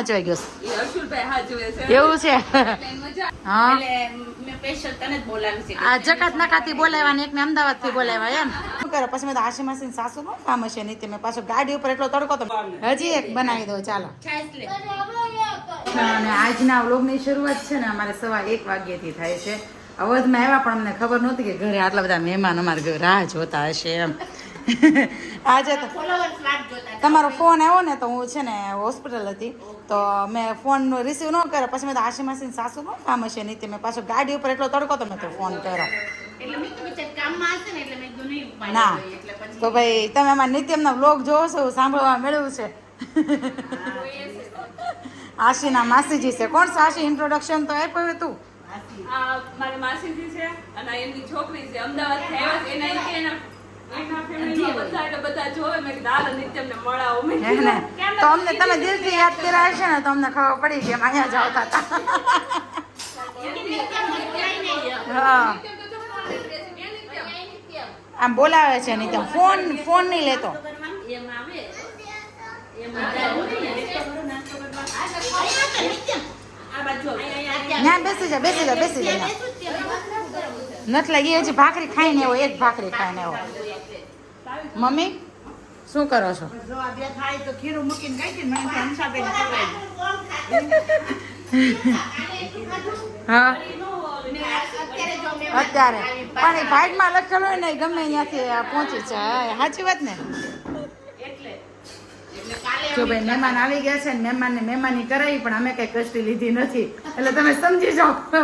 ક્યાં હચવાઈ ગયો એ હર્ષુલભાઈ હાજવે છે એવું છે હા મેં સ્પેશિયલ તને જ બોલાવી છે આ જકાત નકાતી બોલાવ્યા ને એકને અમદાવાદ થી બોલાવ્યા એમ શું કરે પછી મેં તો આશી માસી સાસુ નું કામ હશે નહીં મેં પાછું ગાડી ઉપર એટલો તડકો તો હજી એક બનાવી દો ચાલો અને આજના વ્લોગની શરૂઆત છે ને અમારે 1:15 વાગ્યાથી થાય છે અવધમાં આવ્યા પણ અમને ખબર નહોતી કે ઘરે આટલા બધા મહેમાન અમારે ઘરે રાહ જોતા હશે એમ આજે તો તમારો ફોન આવ્યો ને તો હું છે ને હોસ્પિટલ હતી તો મેં ફોન રિસીવ ન કર્યો પછી મેં તો આશી માસી સાસુ નું કામ હશે નહીં મેં પાછું ગાડી ઉપર એટલો તડકો તો મેં તો ફોન કર્યો ના તો ભાઈ તમે અમારા નિત્યમના વ્લોગ જોવો છો સાંભળવા મળ્યું છે આશીના માસીજી છે કોણ છે આશી ઇન્ટ્રોડક્શન તો આપ્યું તું મારી માસીજી છે અને એમની છોકરી છે અમદાવાદ થી આવ્યા છે એના ફેમિલીમાં બધા એટલે બધા જોવે મેં કીધું હાલો નિત્યમને મળાવો મેં તો અમને તમે દિલથી યાદ કર્યા હશે ને તો અમને ખબર પડી કે અહીંયા જ આવતા હતા હા આમ બોલાવે છે નિત્યમ ફોન નહીં લેતો ના બેસી જા નથી લાગી હજી ભાખરી ખાઈને એવો એક ભાખરી ખાઈને એવો મમ્મી શું કરો છો હા અત્યારે પણ એ ભાગમાં લખેલું હોય ને ગમે ત્યાંથી પહોંચી છે સાચી વાત ને જો ભાઈ મહેમાન આવી ગયા છે ને મહેમાનને મહેમાની કરાવી પણ અમે કઈ કષ્ટી લીધી નથી એટલે તમે સમજી જાઓ કે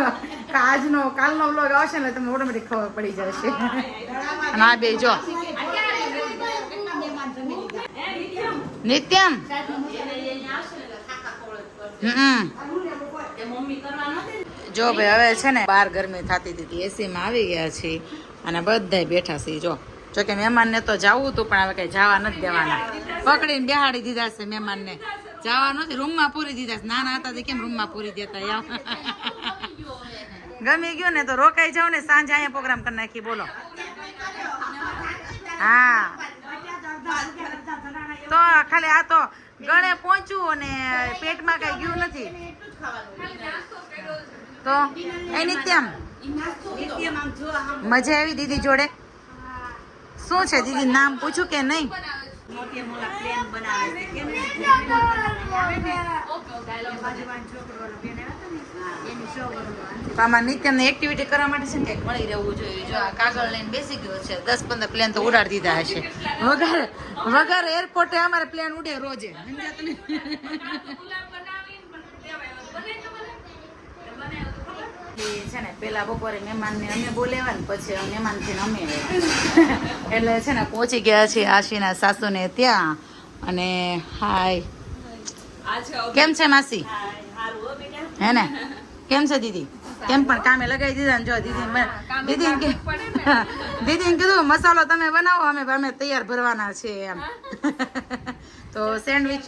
કાલનો વ્લોગ આવશે ને તમને ઓટોમેટિક ખબર પડી જશે અને આ બે જો નિત્યમ જો ભાઈ હવે છે ને બહાર ગરમી થતી હતી એસી માં આવી ગયા છીએ અને બધા બેઠા છીએ જો કે મહેમાન ને તો જવું હતું પણ હવે કઈ જવા નથી દેવાના પકડીને બેહાડી દીધા છે મહેમાન ને જવા નથી રૂમમાં પૂરી દીધા છે નાના હતા કેમ રૂમમાં પૂરી દેતા એમ ગમી ગયું ને તો રોકાઈ જાવ ને સાંજે અહીંયા પ્રોગ્રામ કરી નાખી બોલો હા તો ખાલી આ તો ગળે પહોંચ્યું અને પેટમાં કઈ ગયું નથી તો એ નિત્યમ મજા આવી દીદી જોડે શું છે દીદી નામ પૂછું કે નહીં આમાં નિત્યમને એક્ટિવિટી કરવા માટે છે ને કંઈક મળી રહેવું જોઈએ જો આ કાગળ લઈને બેસી ગયો છે 10-15 પ્લેન તો ઉડાડી દીધા હશે વગર એરપોર્ટે અમારે પ્લેન ઉડે રોજે છે ને પેલા બપોરે મહેમાનને અમે બોલાવ્યા ને પછી મહેમાન થઈને અમે એટલે છે ને પહોંચી ગયા છીએ આશીના સાસુને ત્યાં અને હાય કેમ છે માસી હે ને કેમ છે દીદી કેમ પણ કામે લગાવી દીધા ને જો દીદી કીધું મસાલો તમે બનાવો અમે તૈયાર ભરવાના છે એમ તો સેન્ડવિચ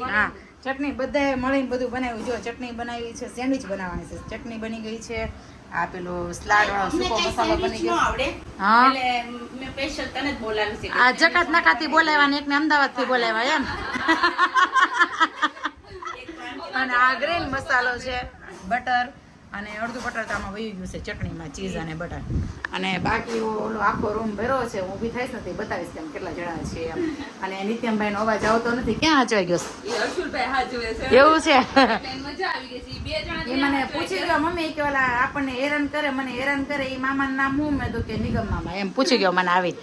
હા ચટણી બધાએ મળીને બધું બનાવ્યું જો ચટણી બનાવી છે સેન્ડવિચ બનાવવાની છે ચટણી બની ગઈ છે આ પેલો સ્લાડ વાળો સૂકો મસાલો બની ગયો હા મેં સ્પેશિયલ તને જ બોલાવી છે આ જકાત નકાતી બોલાવ્યા ને એકને અમદાવાદ થી બોલાવ્યા એમ અને આ ગ્રીન મસાલો છે બટર અને અડધું બટર તો આમાં વહી ગયું છે ચટણીમાં ચીઝ અને બટર અને બાકી ઓલો આખો રૂમ ભર્યો છે હું ઊભી થઈશ નથી બતાવીશ કેમ કેટલા જણા છે એમ અને નિત્યમભાઈ નો અવાજ આવતો નથી ક્યાં હચવાઈ ગયો એવું છે એ મને પૂછી ગયો મમ્મી કે ઓલા આપણને હેરાન કરે એ મામાનું નામ હું મેં તો કે નિગમ મામા એમ પૂછી ગયો મને આવી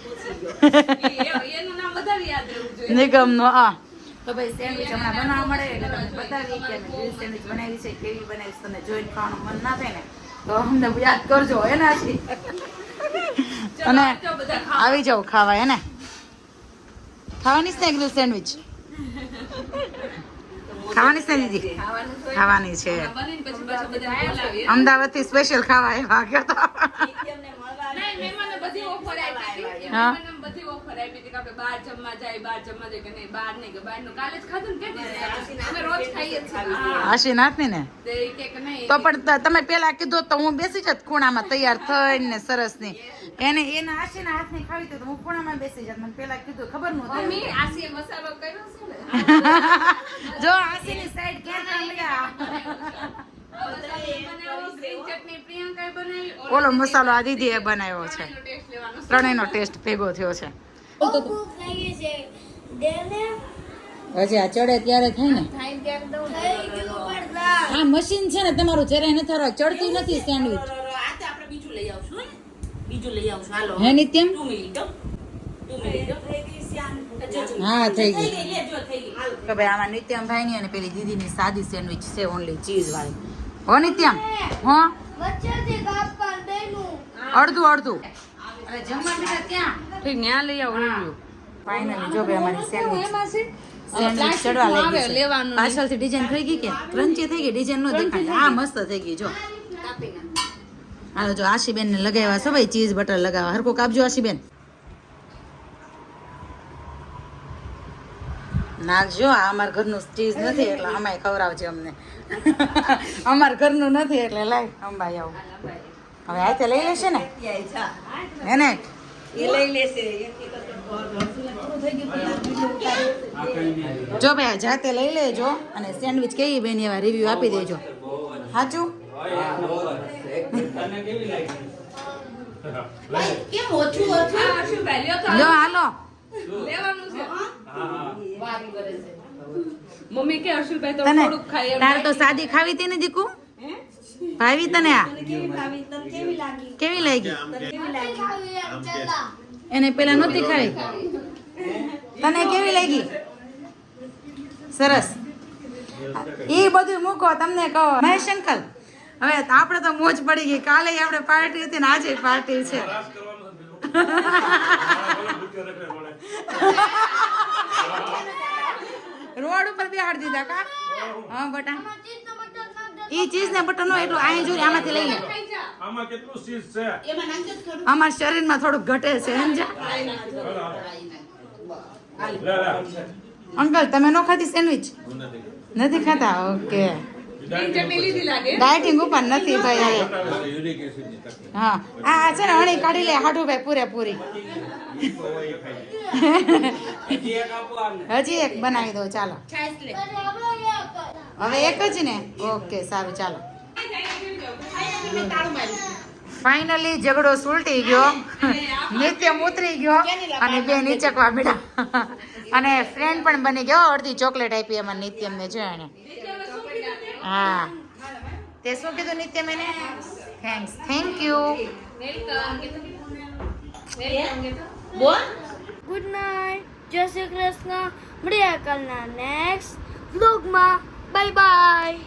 નિગમ નો હા તો ભાઈ સેન્ડવિચ હમણાં બનાવવા મળે એટલે તમને બતાવી કે અમે ગ્રીલ સેન્ડવિચ બનાવી છે કેવી બનાવી છે તમને જોઈને ખાવાનું મન ના થાય ને તો અમને યાદ કરજો એનાથી અને આવી જાવ ખાવા હે ને ખાવાની છે ગ્રીલ સેન્ડવિચ ખાવાની છે દીદી ખાવાની છે અમદાવાદ થી સ્પેશિયલ ખાવા આવ્યા ગયો તો હા આશીનાથ ની ને તો પણ તમે પેલા કીધું તો હું બેસી જાત ખૂણામાં તૈયાર થઈને સરસ ની એને એના આશીના હાથ ની ખાવી તો હું ખૂણામાં બેસી જાત મને પેલા કીધું ખબર નહોતી જો આશીની સાઈડ ક્યાં ઓલો મસાલો આ દીદીએ બનાવ્યો છે. ટેસ્ટ લેવાનો છે. ત્રણેયનો ટેસ્ટ ભેગો થયો છે. હજી આ ચડે ત્યારે થાય ને. આ મશીન છે ને તમારું જરાય નથી હરવા, ચડતી નથી સેન્ડવિચ. હે નિત્યમ? હા થઈ ગઈ. કે ભાઈ આમાં નિત્યમ ભાઈ ની અને પેલી દીદીની સાદી સેન્ડવિચ છે ઓનલી ચીઝ વાળી. હો નિત્યમ? હો અડધું અડધું. અરે જમવા બેઠા ક્યાં? ઠીક ન્યા લઈ આવો review. ફાઇનલી જો ભાઈ અમારી સેન્ડવિચ ચડવા લાગી છે. લેવાનું પાછળથી ડિઝાઇન થઈ ગઈ કે ક્રન્ચી થઈ ગઈ, ડિઝાઇન નો દેખાય. હા મસ્ત થઈ ગઈ જો. હાલો જો આશીબેન ને લગાવ્યા છે ભાઈ ચીઝ બટર લગાવવા. હરકો કાપજો આશીબેન. નાખજો. આ અમારા ઘરનું ચીઝ નથી એટલે અમાય ખવડાવજો અમને. અમારા ઘરનું નથી એટલે લાય અંબાઈ આવું. હવે હાથે લઈ લેશે ને એને? જો ભાઈ જાતે લઈ લેજો અને સેન્ડવિચ કેવી બેન એવા રિવ્યુ આપી દેજો. સાચું? આ શું value તો જો હાલો. લેવાનું છે. મમ્મી કે હર્ષુભાઈ તો તને થોડુંક ખાય એમ. તારે તો સાદી ખાવી હતી ને દીકુ? ભાવી તને આ કેવી લાગી? એને પેલા નહોતી ખાવી. તને કેવી લાગી? સરસ. એ બધું મૂકો, તમને કહો મહેશ અંકલ. હવે આપણે તો મોજ પડી ગઈ. કાલે આપણે પાર્ટી હતી ને આજે પાર્ટી છે. રોડ ઉપર બેહાડ દીધા કા? હા બટા. ઈ ચીઝ ને બટર નો એટલું અહીં જોઈ આમાંથી લઈ લે. આમાં કેટલું ચીઝ છે? અમારા શરીરમાં થોડુંક ઘટે છે સમજા. લે લે. અંકલ તમે નો ખાધી સેન્ડવિચ? નથી ખાતા? ઓકે. ગ્રીન ચટણી લીધી લાગે. ડાયટિંગ ઉપર નથી ભાઈ હવે. યુરિક એસિડની તકલીફ. હા આ છે ને હણી કાઢી લે હાડું ભાઈ પૂરેપૂરી. હજી એક બનાવી દો ચાલો. હવે એક જ ને? ઓકે સારું ચાલો. ફાઇનલી ઝઘડો સુલટી ગયો. નિત્યમ ઉતરી ગયો અને બે નીચકવા મળ્યા. અને ફ્રેન્ડ પણ બની ગયો. અડધી ચોકલેટ આપી અમારે નિત્યમ ને જો એને. હા તે શું કીધું નિત્યમ એને? Thanks. Thank you. Good night, જય શ્રી કૃષ્ણ. મળ્યા કાલના નેક્સ્ટ વ્લોગમાં. Bye bye.